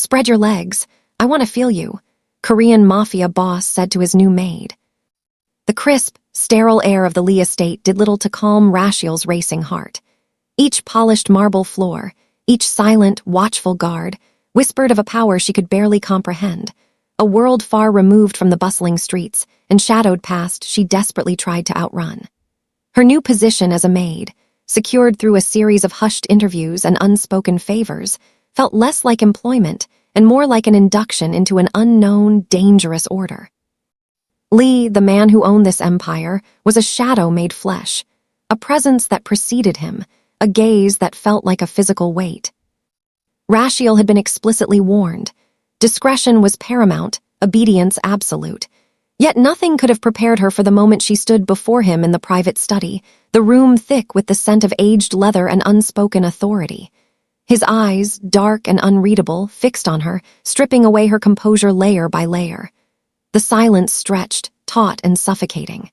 "Spread your legs. I want to feel you," Korean Mafia boss said to his new maid. The crisp, sterile air of the Lee estate did little to calm Rashiel's racing heart. Each polished marble floor, each silent, watchful guard, whispered of a power she could barely comprehend, a world far removed from the bustling streets and shadowed past she desperately tried to outrun. Her new position as a maid, secured through a series of hushed interviews and unspoken favors, felt less like employment and more like an induction into an unknown, dangerous order. Lee, the man who owned this empire, was a shadow made flesh, a presence that preceded him, a gaze that felt like a physical weight. Rashiel had been explicitly warned. Discretion was paramount, obedience absolute. Yet nothing could have prepared her for the moment she stood before him in the private study, the room thick with the scent of aged leather and unspoken authority. His eyes, dark and unreadable, fixed on her, stripping away her composure layer by layer. The silence stretched, taut and suffocating.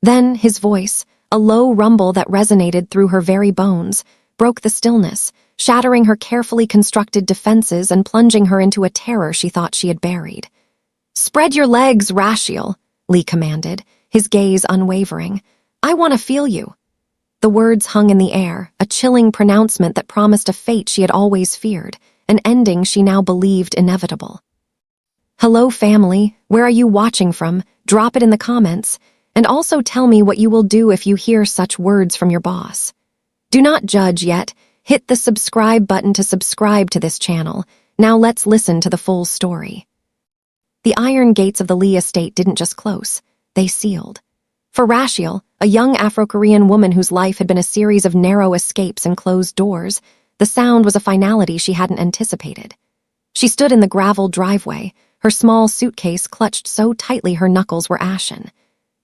Then his voice, a low rumble that resonated through her very bones, broke the stillness, shattering her carefully constructed defenses and plunging her into a terror she thought she had buried. "Spread your legs, Rashiel," Lee commanded, his gaze unwavering. "I want to feel you." The words hung in the air, a chilling pronouncement that promised a fate she had always feared, an ending she now believed inevitable. Hello, family. Where are you watching from? Drop it in the comments, and also tell me what you will do if you hear such words from your boss. Do not judge yet. Hit the subscribe button to subscribe to this channel. Now let's listen to the full story. The iron gates of the Lee estate didn't just close, they sealed. For Rashiel, a young Afro-Korean woman whose life had been a series of narrow escapes and closed doors, the sound was a finality she hadn't anticipated. She stood in the gravel driveway, her small suitcase clutched so tightly her knuckles were ashen.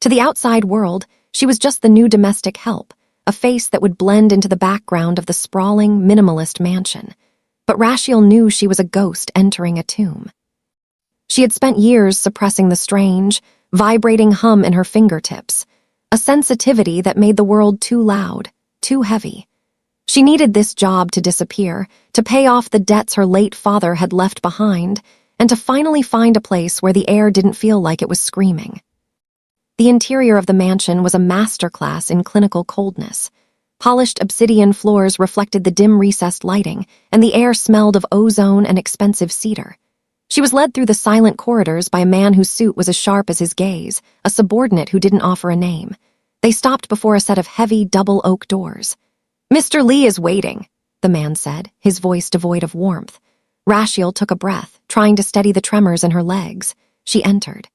To the outside world, she was just the new domestic help, a face that would blend into the background of the sprawling, minimalist mansion. But Rashiel knew she was a ghost entering a tomb. She had spent years suppressing the strange, vibrating hum in her fingertips, a sensitivity that made the world too loud, too heavy. She needed this job to disappear, to pay off the debts her late father had left behind, and to finally find a place where the air didn't feel like it was screaming. The interior of the mansion was a masterclass in clinical coldness. Polished obsidian floors reflected the dim recessed lighting, and the air smelled of ozone and expensive cedar. She was led through the silent corridors by a man whose suit was as sharp as his gaze, a subordinate who didn't offer a name. They stopped before a set of heavy double oak doors. "Mr. Lee is waiting," the man said, his voice devoid of warmth. Rashiel took a breath, trying to steady the tremors in her legs. She entered.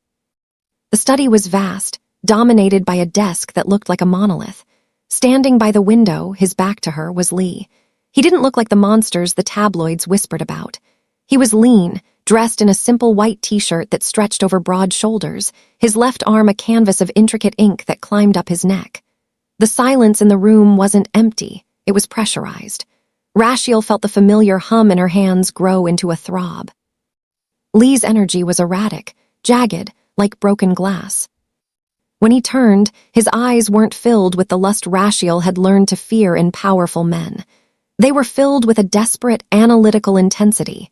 The study was vast, dominated by a desk that looked like a monolith. Standing by the window, his back to her, was Lee. He didn't look like the monsters the tabloids whispered about. He was lean, dressed in a simple white t-shirt that stretched over broad shoulders, his left arm a canvas of intricate ink that climbed up his neck. The silence in the room wasn't empty, it was pressurized. Rashiel felt the familiar hum in her hands grow into a throb. Lee's energy was erratic, jagged, like broken glass. When he turned, his eyes weren't filled with the lust Rashiel had learned to fear in powerful men. They were filled with a desperate, analytical intensity.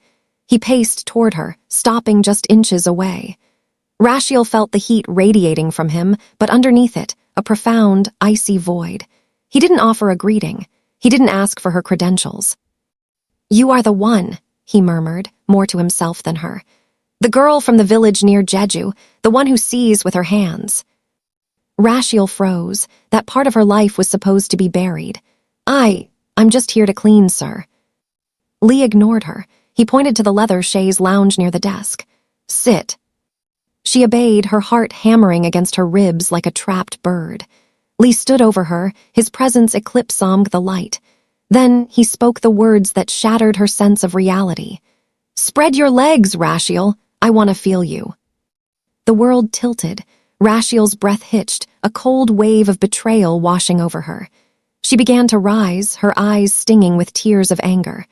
He paced toward her, stopping just inches away. Rashiel felt the heat radiating from him, but underneath it, a profound, icy void. He didn't offer a greeting. He didn't ask for her credentials. "You are the one," he murmured, more to himself than her. "The girl from the village near Jeju, the one who sees with her hands." Rashiel froze. That part of her life was supposed to be buried. I'm just here to clean, sir." Lee ignored her. He pointed to the leather chaise lounge near the desk. "Sit." She obeyed, her heart hammering against her ribs like a trapped bird. Lee stood over her, his presence eclipsing the light. Then he spoke the words that shattered her sense of reality. "Spread your legs, Rashiel. I want to feel you." The world tilted. Rashiel's breath hitched, a cold wave of betrayal washing over her. She began to rise, her eyes stinging with tears of anger.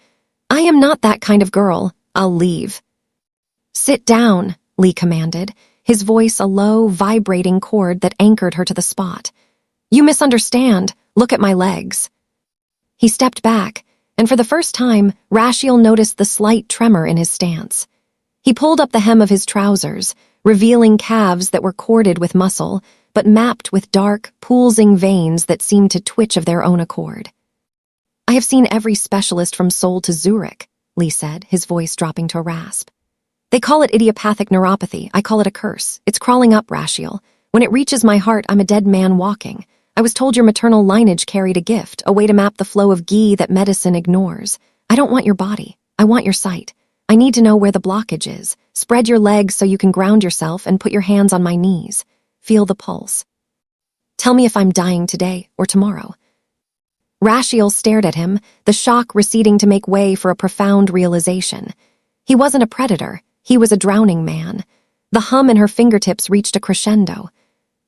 "I am not that kind of girl. I'll leave." "Sit down," Lee commanded, his voice a low, vibrating chord that anchored her to the spot. "You misunderstand. Look at my legs." He stepped back, and for the first time, Rashiel noticed the slight tremor in his stance. He pulled up the hem of his trousers, revealing calves that were corded with muscle, but mapped with dark, pulsing veins that seemed to twitch of their own accord. "I have seen every specialist from Seoul to Zurich," Lee said, his voice dropping to a rasp. "They call it idiopathic neuropathy. I call it a curse. It's crawling up, Rashiel. When it reaches my heart, I'm a dead man walking. I was told your maternal lineage carried a gift, a way to map the flow of ghee that medicine ignores. I don't want your body. I want your sight. I need to know where the blockage is. Spread your legs so you can ground yourself and put your hands on my knees. Feel the pulse. Tell me if I'm dying today or tomorrow." Rashiel stared at him, the shock receding to make way for a profound realization. He wasn't a predator. He was a drowning man. The hum in her fingertips reached a crescendo.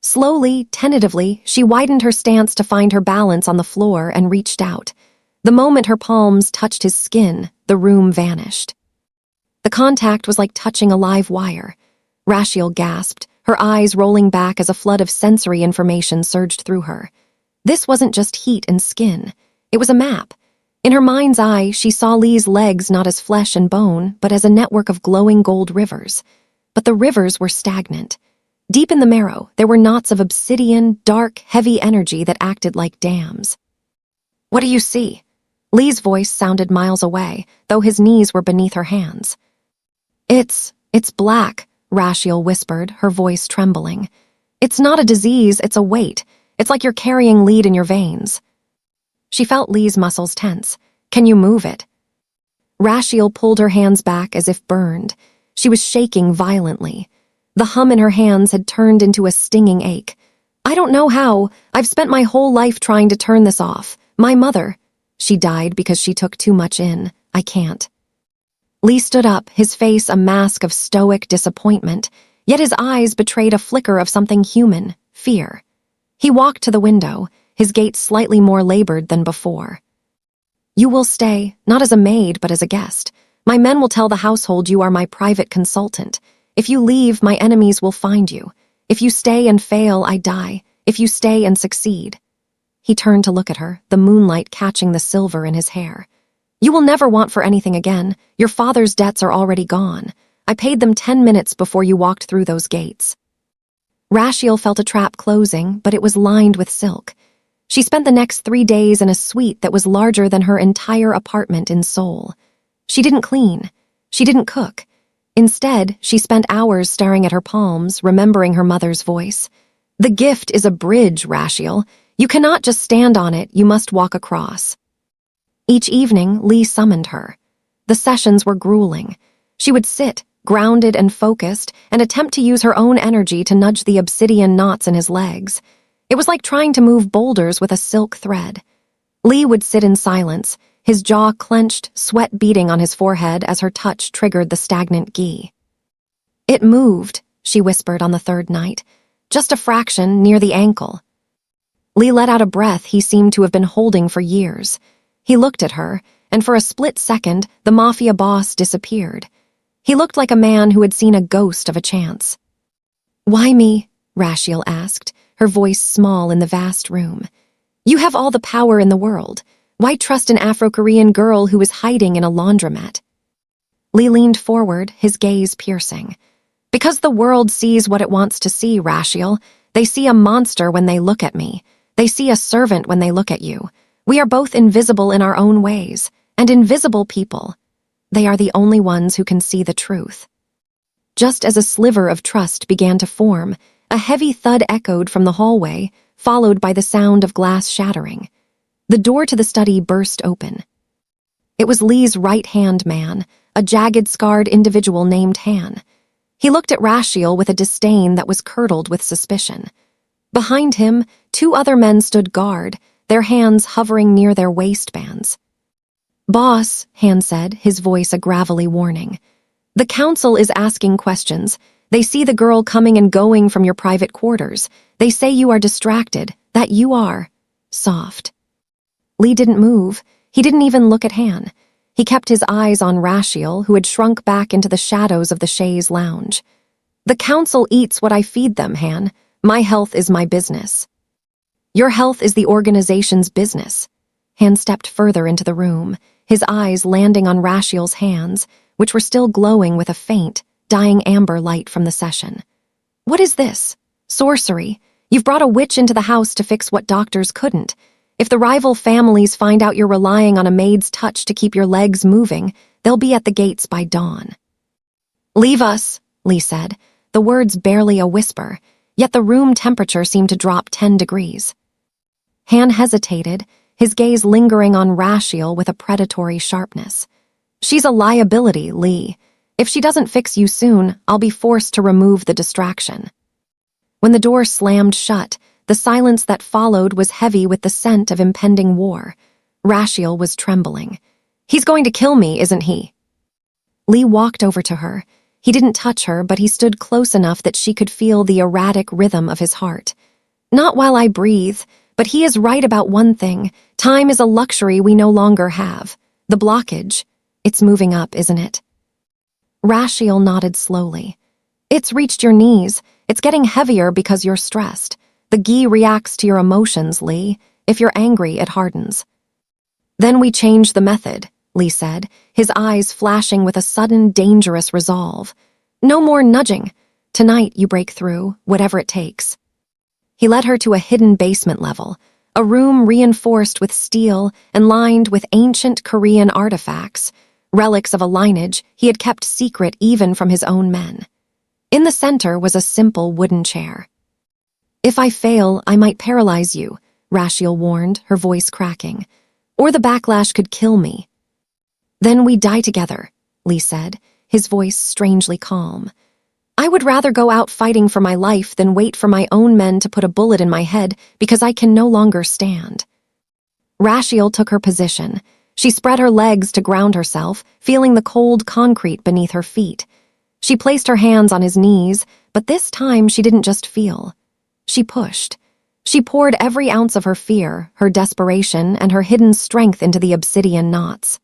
Slowly, tentatively, she widened her stance to find her balance on the floor and reached out. The moment her palms touched his skin, the room vanished. The contact was like touching a live wire. Rashiel gasped, her eyes rolling back as a flood of sensory information surged through her. This wasn't just heat and skin. It was a map. In her mind's eye, she saw Lee's legs not as flesh and bone, but as a network of glowing gold rivers. But the rivers were stagnant. Deep in the marrow, there were knots of obsidian, dark, heavy energy that acted like dams. "What do you see?" Lee's voice sounded miles away, though his knees were beneath her hands. It's black," Rashiel whispered, her voice trembling. "It's not a disease, it's a weight. It's like you're carrying lead in your veins." She felt Lee's muscles tense. "Can you move it?" Rashiel pulled her hands back as if burned. She was shaking violently. The hum in her hands had turned into a stinging ache. "I don't know how. I've spent my whole life trying to turn this off. My mother. She died because she took too much in. I can't." Lee stood up, his face a mask of stoic disappointment, yet his eyes betrayed a flicker of something human, fear. He walked to the window, his gait slightly more labored than before. "You will stay, not as a maid, but as a guest. My men will tell the household you are my private consultant. If you leave, my enemies will find you. If you stay and fail, I die. If you stay and succeed." He turned to look at her, the moonlight catching the silver in his hair. "You will never want for anything again. Your father's debts are already gone. I paid them 10 minutes before you walked through those gates." Rashiel felt a trap closing, but it was lined with silk. She spent the next 3 days in a suite that was larger than her entire apartment in Seoul. She didn't clean. She didn't cook. Instead, she spent hours staring at her palms, remembering her mother's voice. "The gift is a bridge, Rashiel. You cannot just stand on it, you must walk across." Each evening, Lee summoned her. The sessions were grueling. She would sit, grounded and focused, and attempt to use her own energy to nudge the obsidian knots in his legs. It was like trying to move boulders with a silk thread. Lee would sit in silence, his jaw clenched, sweat beading on his forehead as her touch triggered the stagnant ghee. "It moved," she whispered on the third night. "Just a fraction, near the ankle." Lee let out a breath he seemed to have been holding for years. He looked at her, and for a split second, the Mafia boss disappeared. He looked like a man who had seen a ghost of a chance. "Why me?" Rashiel asked, her voice small in the vast room. "You have all the power in the world. Why trust an Afro-Korean girl who is hiding in a laundromat?" Lee leaned forward, his gaze piercing. "Because the world sees what it wants to see, Rashiel. They see a monster when they look at me. They see a servant when they look at you. We are both invisible in our own ways, and invisible people. They are the only ones who can see the truth." Just as a sliver of trust began to form, a heavy thud echoed from the hallway, followed by the sound of glass shattering. The door to the study burst open. It was Lee's right-hand man, a jagged, scarred individual named Han. He looked at Rashiel with a disdain that was curdled with suspicion. Behind him, 2 other men stood guard, their hands hovering near their waistbands. "Boss," Han said, his voice a gravelly warning. "The council is asking questions. They see the girl coming and going from your private quarters. They say you are distracted, that you are soft." Lee didn't move. He didn't even look at Han. He kept his eyes on Rashiel, who had shrunk back into the shadows of the chaise lounge. "The council eats what I feed them, Han. My health is my business." "Your health is the organization's business." Han stepped further into the room, his eyes landing on Rashiel's hands, which were still glowing with a faint, dying amber light from the session. "What is this? Sorcery. You've brought a witch into the house to fix what doctors couldn't. If the rival families find out you're relying on a maid's touch to keep your legs moving, they'll be at the gates by dawn." "Leave us," Lee said, the words barely a whisper, yet the room temperature seemed to drop 10 degrees. Han hesitated, his gaze lingering on Rashiel with a predatory sharpness. "She's a liability, Lee. If she doesn't fix you soon, I'll be forced to remove the distraction." When the door slammed shut, the silence that followed was heavy with the scent of impending war. Rashiel was trembling. "He's going to kill me, isn't he?" Lee walked over to her. He didn't touch her, but he stood close enough that she could feel the erratic rhythm of his heart. "Not while I breathe, but he is right about one thing. Time is a luxury we no longer have. The blockage. It's moving up, isn't it?" Rashiel nodded slowly. "It's reached your knees. It's getting heavier because you're stressed. The ghee reacts to your emotions, Lee. If you're angry, it hardens." "Then we change the method," Lee said, his eyes flashing with a sudden, dangerous resolve. "No more nudging. Tonight you break through, whatever it takes." He led her to a hidden basement level, a room reinforced with steel and lined with ancient Korean artifacts, relics of a lineage he had kept secret even from his own men. In the center was a simple wooden chair. "If I fail, I might paralyze you," Rashiel warned, her voice cracking. "Or the backlash could kill me." "Then we die together," Lee said, his voice strangely calm. "I would rather go out fighting for my life than wait for my own men to put a bullet in my head because I can no longer stand." Rashiel took her position. She spread her legs to ground herself, feeling the cold concrete beneath her feet. She placed her hands on his knees, but this time she didn't just feel. She pushed. She poured every ounce of her fear, her desperation, and her hidden strength into the obsidian knots.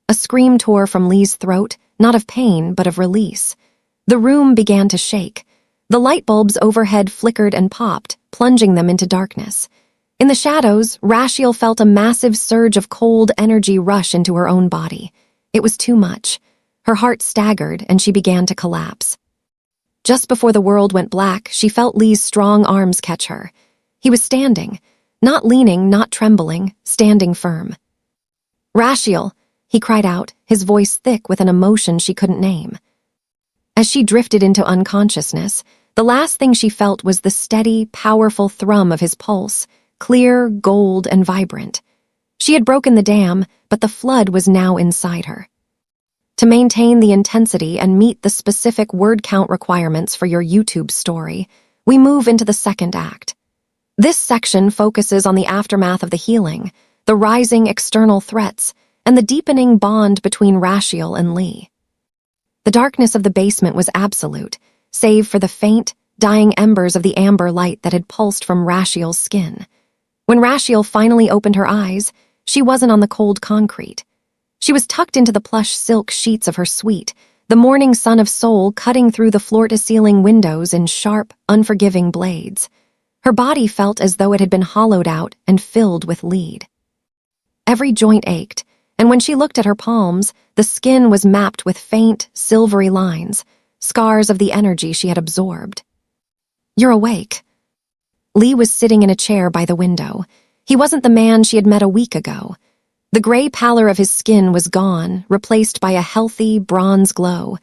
A scream tore from Lee's throat, not of pain, but of release. The room began to shake. The light bulbs overhead flickered and popped, plunging them into darkness. In the shadows, Rashiel felt a massive surge of cold energy rush into her own body. It was too much. Her heart staggered, and she began to collapse. Just before the world went black, she felt Lee's strong arms catch her. He was standing, not leaning, not trembling, standing firm. "Rashiel," he cried out, his voice thick with an emotion she couldn't name. As she drifted into unconsciousness, the last thing she felt was the steady, powerful thrum of his pulse, clear, gold, and vibrant. She had broken the dam, but the flood was now inside her. To maintain the intensity and meet the specific word count requirements for your YouTube story, we move into the second act. This section focuses on the aftermath of the healing, the rising external threats, and the deepening bond between Rashiel and Lee. The darkness of the basement was absolute, save for the faint, dying embers of the amber light that had pulsed from Rashiel's skin. When Rashiel finally opened her eyes, she wasn't on the cold concrete. She was tucked into the plush silk sheets of her suite, the morning sun of Seoul cutting through the floor-to-ceiling windows in sharp, unforgiving blades. Her body felt as though it had been hollowed out and filled with lead. Every joint ached, and when she looked at her palms, the skin was mapped with faint, silvery lines, scars of the energy she had absorbed. "You're awake." Lee was sitting in a chair by the window. He wasn't the man she had met a week ago. The gray pallor of his skin was gone, replaced by a healthy, bronze glow.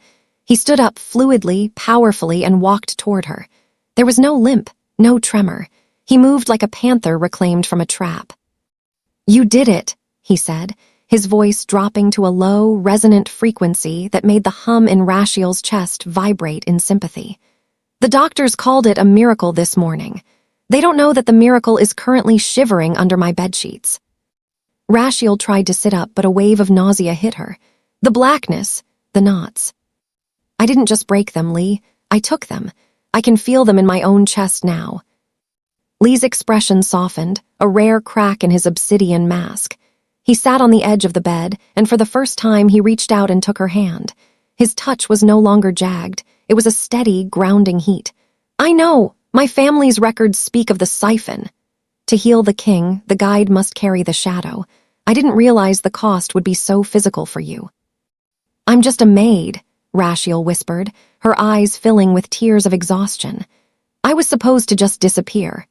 He stood up fluidly, powerfully, and walked toward her. There was no limp, no tremor. He moved like a panther reclaimed from a trap. "You did it," he said, his voice dropping to a low, resonant frequency that made the hum in Rashiel's chest vibrate in sympathy. "The doctors called it a miracle this morning. They don't know that the miracle is currently shivering under my bedsheets." Rashiel tried to sit up, but a wave of nausea hit her. The blackness, the knots. "I didn't just break them, Lee. I took them. I can feel them in my own chest now." Lee's expression softened, a rare crack in his obsidian mask. He sat on the edge of the bed, and for the first time he reached out and took her hand. His touch was no longer jagged. It was a steady, grounding heat. "I know. My family's records speak of the siphon. To heal the king, the guide must carry the shadow. I didn't realize the cost would be so physical for you." "I'm just a maid," Rashiel whispered, her eyes filling with tears of exhaustion. "I was supposed to just disappear."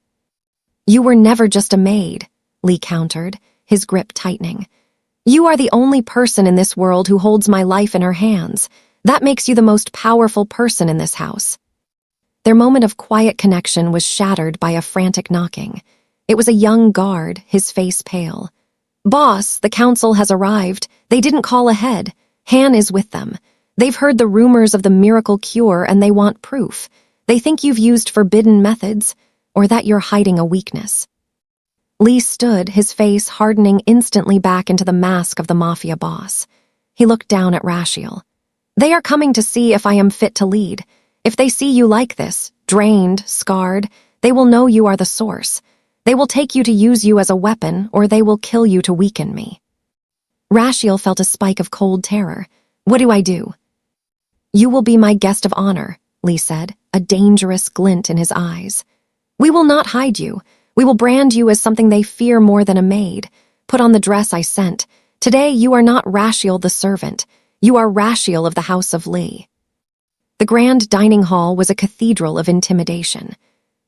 "You were never just a maid," Lee countered, his grip tightening. "You are the only person in this world who holds my life in her hands. That makes you the most powerful person in this house." Their moment of quiet connection was shattered by a frantic knocking. It was a young guard, his face pale. "Boss, the council has arrived. They didn't call ahead. Han is with them. They've heard the rumors of the miracle cure and they want proof. They think you've used forbidden methods, or that you're hiding a weakness." Lee stood, his face hardening instantly back into the mask of the Mafia boss. He looked down at Rashiel. "They are coming to see if I am fit to lead. If they see you like this, drained, scarred, they will know you are the source. They will take you to use you as a weapon, or they will kill you to weaken me." Rashiel felt a spike of cold terror. "What do I do?" "You will be my guest of honor," Lee said, a dangerous glint in his eyes. "We will not hide you. We will brand you as something they fear more than a maid. Put on the dress I sent. Today you are not Rashiel the servant. You are Rashiel of the House of Lee." The grand dining hall was a cathedral of intimidation.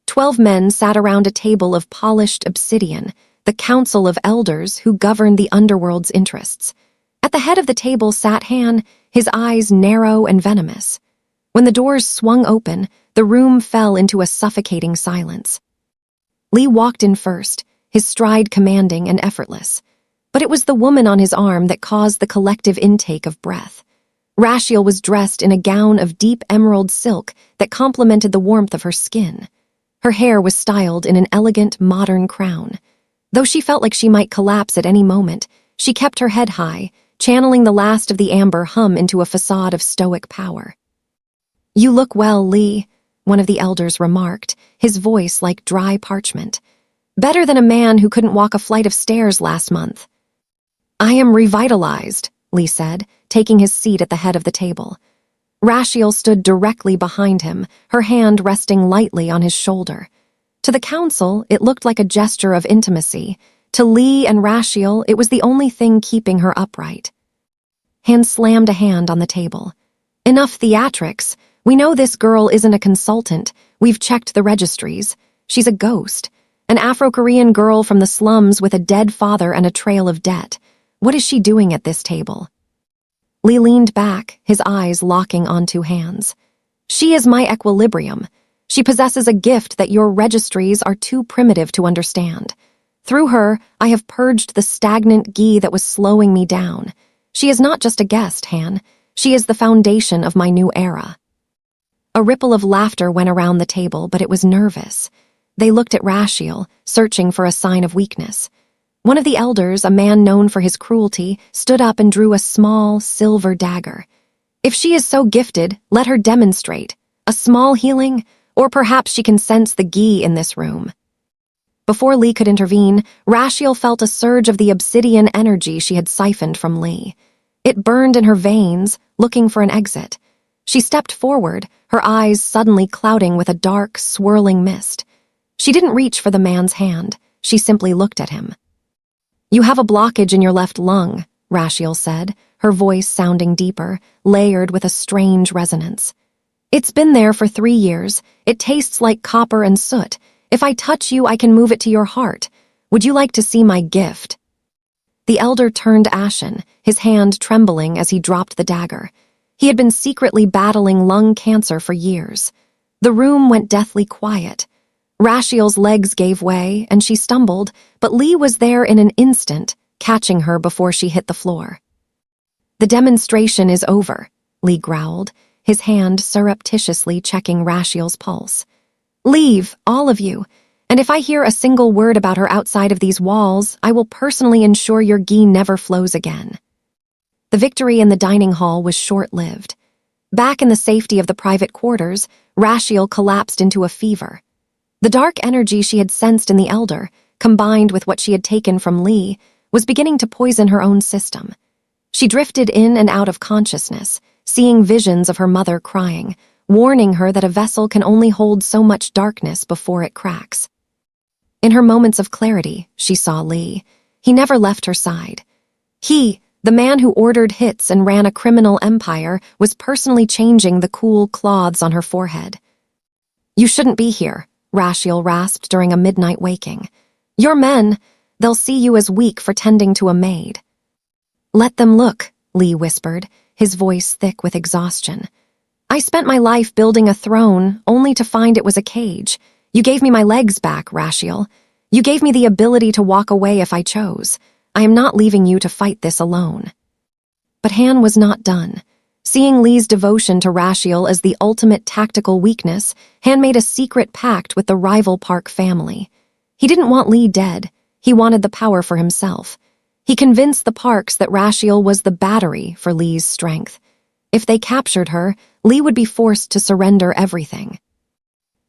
12 men sat around a table of polished obsidian, the council of elders who governed the underworld's interests. At the head of the table sat Han, his eyes narrow and venomous. When the doors swung open, the room fell into a suffocating silence. Lee walked in first, his stride commanding and effortless. But it was the woman on his arm that caused the collective intake of breath. Rashiel was dressed in a gown of deep emerald silk that complemented the warmth of her skin. Her hair was styled in an elegant, modern crown. Though she felt like she might collapse at any moment, she kept her head high, channeling the last of the amber hum into a facade of stoic power. "You look well, Lee," one of the elders remarked, his voice like dry parchment. "Better than a man who couldn't walk a flight of stairs last month." "I am revitalized," Lee said, taking his seat at the head of the table. Rashiel stood directly behind him, her hand resting lightly on his shoulder. To the council, it looked like a gesture of intimacy. To Lee and Rashiel, it was the only thing keeping her upright. Han slammed a hand on the table. "Enough theatrics. We know this girl isn't a consultant. We've checked the registries. She's a ghost. An Afro-Korean girl from the slums with a dead father and a trail of debt. What is she doing at this table?" Lee leaned back, his eyes locking onto Han's. "She is my equilibrium. She possesses a gift that your registries are too primitive to understand. Through her, I have purged the stagnant ghee that was slowing me down. She is not just a guest, Han. She is the foundation of my new era." A ripple of laughter went around the table, but it was nervous. They looked at Rashiel, searching for a sign of weakness. One of the elders, a man known for his cruelty, stood up and drew a small, silver dagger. "If she is so gifted, let her demonstrate. A small healing, or perhaps she can sense the ghee in this room." Before Lee could intervene, Rashiel felt a surge of the obsidian energy she had siphoned from Lee. It burned in her veins, looking for an exit. She stepped forward, her eyes suddenly clouding with a dark, swirling mist. She didn't reach for the man's hand. She simply looked at him. "You have a blockage in your left lung," Rashiel said, her voice sounding deeper, layered with a strange resonance. "It's been there for 3 years. It tastes like copper and soot. If I touch you, I can move it to your heart. Would you like to see my gift?" The elder turned ashen, his hand trembling as he dropped the dagger. He had been secretly battling lung cancer for years. The room went deathly quiet. Rashiel's legs gave way, and she stumbled, but Lee was there in an instant, catching her before she hit the floor. "The demonstration is over," Lee growled, his hand surreptitiously checking Rashiel's pulse. "Leave, all of you, and if I hear a single word about her outside of these walls, I will personally ensure your ghee never flows again." The victory in the dining hall was short-lived. Back in the safety of the private quarters, Rashiel collapsed into a fever. The dark energy she had sensed in the elder, combined with what she had taken from Lee, was beginning to poison her own system. She drifted in and out of consciousness, seeing visions of her mother crying, warning her that a vessel can only hold so much darkness before it cracks. In her moments of clarity, she saw Lee. He never left her side. He, the man who ordered hits and ran a criminal empire, was personally changing the cool cloths on her forehead. "You shouldn't be here," Rashiel rasped during a midnight waking. "Your men, they'll see you as weak for tending to a maid." "Let them look," Lee whispered, his voice thick with exhaustion. "I spent my life building a throne only to find it was a cage. You gave me my legs back, Rashiel. You gave me the ability to walk away if I chose. I am not leaving you to fight this alone." But Han was not done. Seeing Lee's devotion to Rashiel as the ultimate tactical weakness, Han made a secret pact with the rival Park family. He didn't want Lee dead. He wanted the power for himself. He convinced the Parks that Rashiel was the battery for Lee's strength. If they captured her, Lee would be forced to surrender everything.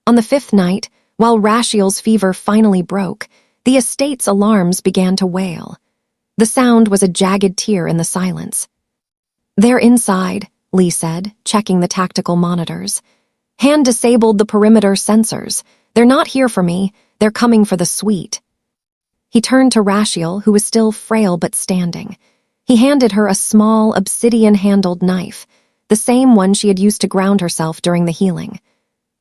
On the 5th night, while Rashiel's fever finally broke, the estate's alarms began to wail. The sound was a jagged tear in the silence. "They're inside," Lee said, checking the tactical monitors. "Han disabled the perimeter sensors. They're not here for me. They're coming for the suite." He turned to Rashiel, who was still frail but standing. He handed her a small, obsidian-handled knife, the same one she had used to ground herself during the healing.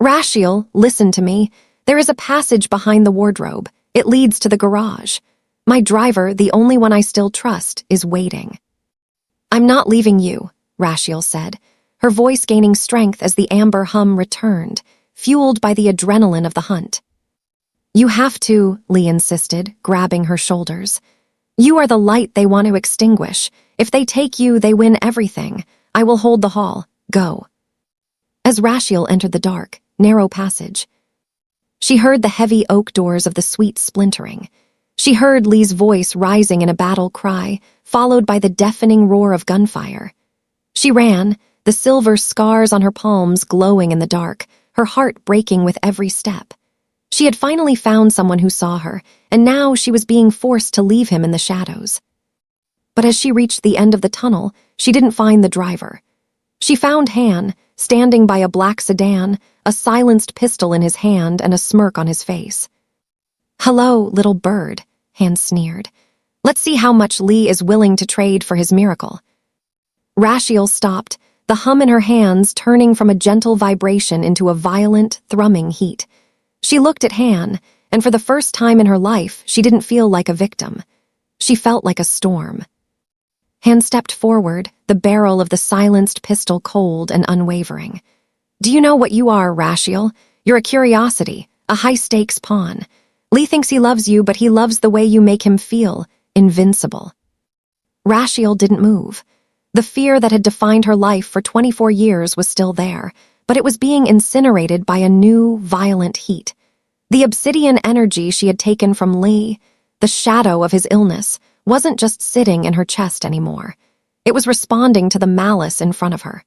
"Rashiel, listen to me. There is a passage behind the wardrobe. It leads to the garage. My driver, the only one I still trust, is waiting." "I'm not leaving you," Rashiel said, her voice gaining strength as the amber hum returned, fueled by the adrenaline of the hunt. "You have to," Lee insisted, grabbing her shoulders. "You are the light they want to extinguish. If they take you, they win everything. I will hold the hall. Go." As Rashiel entered the dark, narrow passage, she heard the heavy oak doors of the suite splintering. She heard Lee's voice rising in a battle cry, followed by the deafening roar of gunfire. She ran, the silver scars on her palms glowing in the dark, her heart breaking with every step. She had finally found someone who saw her, and now she was being forced to leave him in the shadows. But as she reached the end of the tunnel, she didn't find the driver. She found Han, standing by a black sedan, a silenced pistol in his hand and a smirk on his face. "Hello, little bird," Han sneered. "Let's see how much Lee is willing to trade for his miracle." Rashiel stopped, the hum in her hands turning from a gentle vibration into a violent, thrumming heat. She looked at Han, and for the first time in her life, she didn't feel like a victim. She felt like a storm. Han stepped forward, the barrel of the silenced pistol cold and unwavering. "Do you know what you are, Rashiel? You're a curiosity, a high-stakes pawn. Lee thinks he loves you, but he loves the way you make him feel, invincible." Rashiel didn't move. The fear that had defined her life for 24 years was still there, but it was being incinerated by a new, violent heat. The obsidian energy she had taken from Lee, the shadow of his illness, wasn't just sitting in her chest anymore. It was responding to the malice in front of her.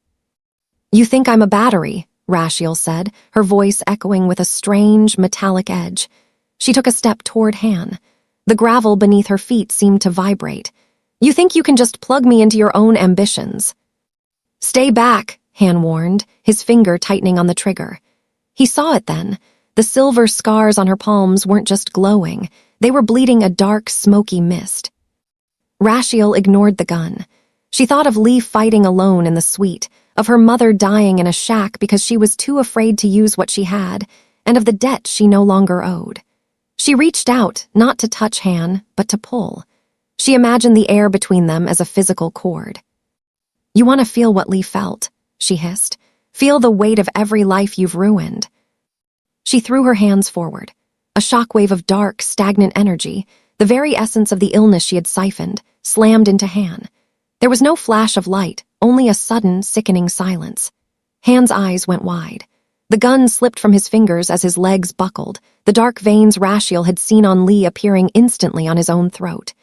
"You think I'm a battery," Rashiel said, her voice echoing with a strange, metallic edge. She took a step toward Han. The gravel beneath her feet seemed to vibrate. "You think you can just plug me into your own ambitions." "Stay back," Han warned, his finger tightening on the trigger. He saw it then. The silver scars on her palms weren't just glowing. They were bleeding a dark, smoky mist. Rashiel ignored the gun. She thought of Lee fighting alone in the suite, of her mother dying in a shack because she was too afraid to use what she had, and of the debt she no longer owed. She reached out, not to touch Han, but to pull. She imagined the air between them as a physical cord. "You want to feel what Lee felt," she hissed. "Feel the weight of every life you've ruined." She threw her hands forward. A shockwave of dark, stagnant energy, the very essence of the illness she had siphoned, slammed into Han. There was no flash of light, only a sudden, sickening silence. Han's eyes went wide. The gun slipped from his fingers as his legs buckled, the dark veins Rashiel had seen on Lee appearing instantly on his own throat.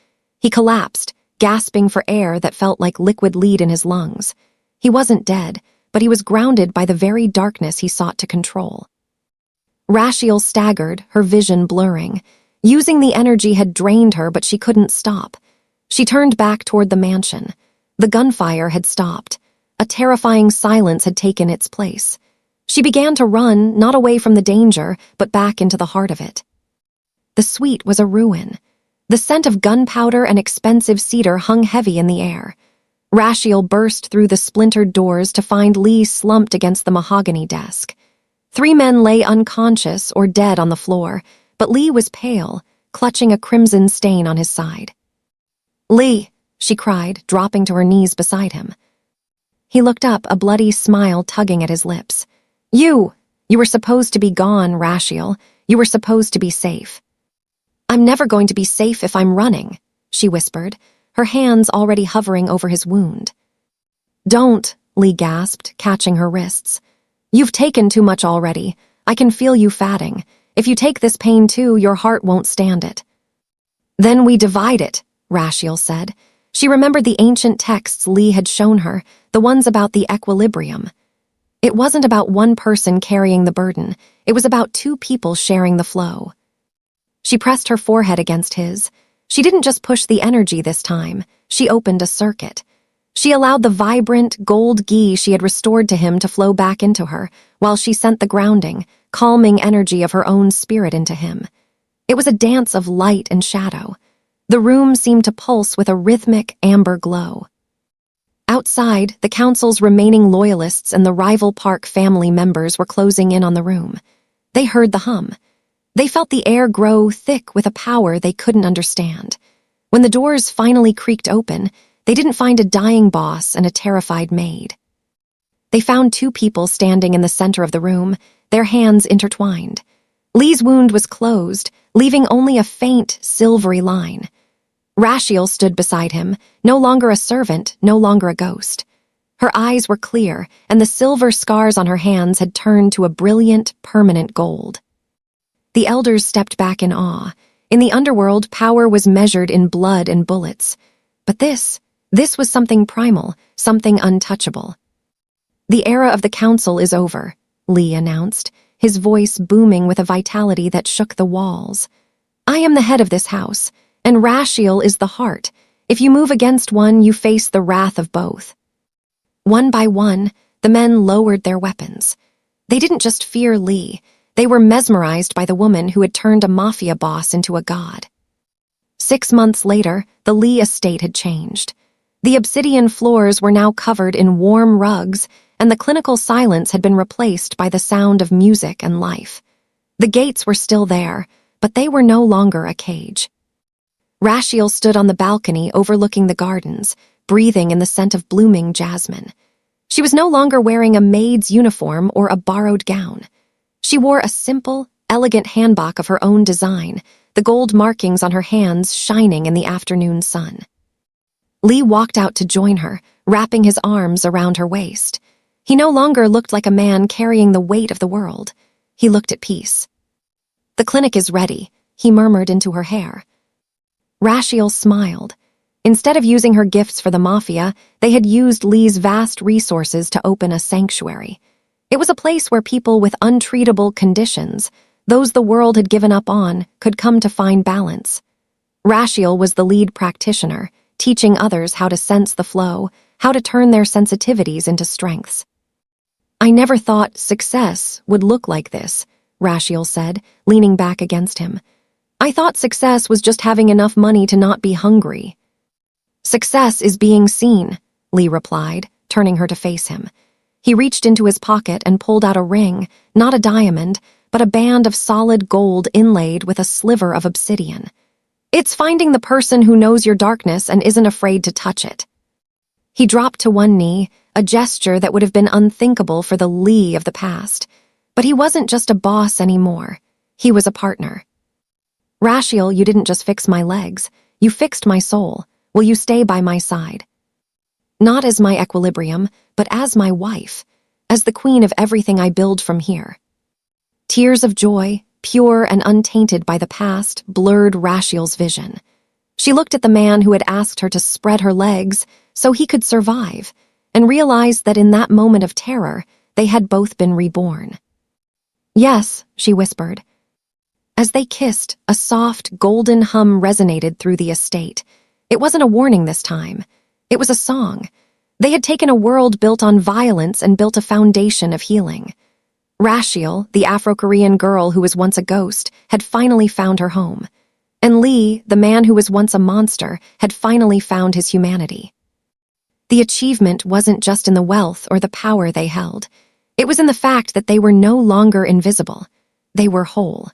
He collapsed, gasping for air that felt like liquid lead in his lungs. He wasn't dead, but he was grounded by the very darkness he sought to control. Rashiel staggered, her vision blurring. Using the energy had drained her, but she couldn't stop. She turned back toward the mansion. The gunfire had stopped. A terrifying silence had taken its place. She began to run, not away from the danger, but back into the heart of it. The suite was a ruin. The scent of gunpowder and expensive cedar hung heavy in the air. Rashiel burst through the splintered doors to find Lee slumped against the mahogany desk. 3 men lay unconscious or dead on the floor, but Lee was pale, clutching a crimson stain on his side. "Lee," she cried, dropping to her knees beside him. He looked up, a bloody smile tugging at his lips. You were supposed to be gone, Rashiel. You were supposed to be safe." "I'm never going to be safe if I'm running," she whispered, her hands already hovering over his wound. "Don't," Lee gasped, catching her wrists. "You've taken too much already. I can feel you fatting. If you take this pain too, your heart won't stand it." "Then we divide it," Rashiel said. She remembered the ancient texts Lee had shown her, the ones about the equilibrium. It wasn't about one person carrying the burden. It was about 2 people sharing the flow. She pressed her forehead against his. She didn't just push the energy this time. She opened a circuit. She allowed the vibrant, gold ghee she had restored to him to flow back into her, while she sent the grounding, calming energy of her own spirit into him. It was a dance of light and shadow. The room seemed to pulse with a rhythmic, amber glow. Outside, the council's remaining loyalists and the rival park family members were closing in on the room. They heard the hum. They felt the air grow thick with a power they couldn't understand. When the doors finally creaked open, they didn't find a dying boss and a terrified maid. They found 2 people standing in the center of the room, their hands intertwined. Lee's wound was closed, leaving only a faint, silvery line. Rashiel stood beside him, no longer a servant, no longer a ghost. Her eyes were clear, and the silver scars on her hands had turned to a brilliant, permanent gold. The elders stepped back in awe. In the underworld, power was measured in blood and bullets. But this was something primal, something untouchable. "The era of the council is over," Lee announced, his voice booming with a vitality that shook the walls. "I am the head of this house, and Rashiel is the heart. If you move against one, you face the wrath of both." One by one, the men lowered their weapons. They didn't just fear Lee. They were mesmerized by the woman who had turned a Mafia boss into a god. 6 months later, the Lee estate had changed. The obsidian floors were now covered in warm rugs, and the clinical silence had been replaced by the sound of music and life. The gates were still there, but they were no longer a cage. Rashiel stood on the balcony overlooking the gardens, breathing in the scent of blooming jasmine. She was no longer wearing a maid's uniform or a borrowed gown. She wore a simple, elegant hanbok of her own design, the gold markings on her hands shining in the afternoon sun. Lee walked out to join her, wrapping his arms around her waist. He no longer looked like a man carrying the weight of the world. He looked at peace. "The clinic is ready," he murmured into her hair. Rashiel smiled. Instead of using her gifts for the Mafia, they had used Lee's vast resources to open a sanctuary. It was a place where people with untreatable conditions, those the world had given up on, could come to find balance. Rashiel was the lead practitioner, teaching others how to sense the flow, how to turn their sensitivities into strengths. "I never thought success would look like this," Rashiel said, leaning back against him. "I thought success was just having enough money to not be hungry." "Success is being seen," Lee replied, turning her to face him. He reached into his pocket and pulled out a ring, not a diamond, but a band of solid gold inlaid with a sliver of obsidian. "It's finding the person who knows your darkness and isn't afraid to touch it." He dropped to one knee, a gesture that would have been unthinkable for the Lee of the past. But he wasn't just a boss anymore. He was a partner. "Rashiel, you didn't just fix my legs. You fixed my soul. Will you stay by my side?" "Not as my equilibrium, but as my wife, as the queen of everything I build from here." Tears of joy, pure and untainted by the past, blurred Rashiel's vision. She looked at the man who had asked her to spread her legs so he could survive, and realized that in that moment of terror, they had both been reborn. "Yes," she whispered. As they kissed, a soft, golden hum resonated through the estate. It wasn't a warning this time. It was a song. They had taken a world built on violence and built a foundation of healing. Rashiel, the Afro-Korean girl who was once a ghost, had finally found her home. And Lee, the man who was once a monster, had finally found his humanity. The achievement wasn't just in the wealth or the power they held. It was in the fact that they were no longer invisible. They were whole.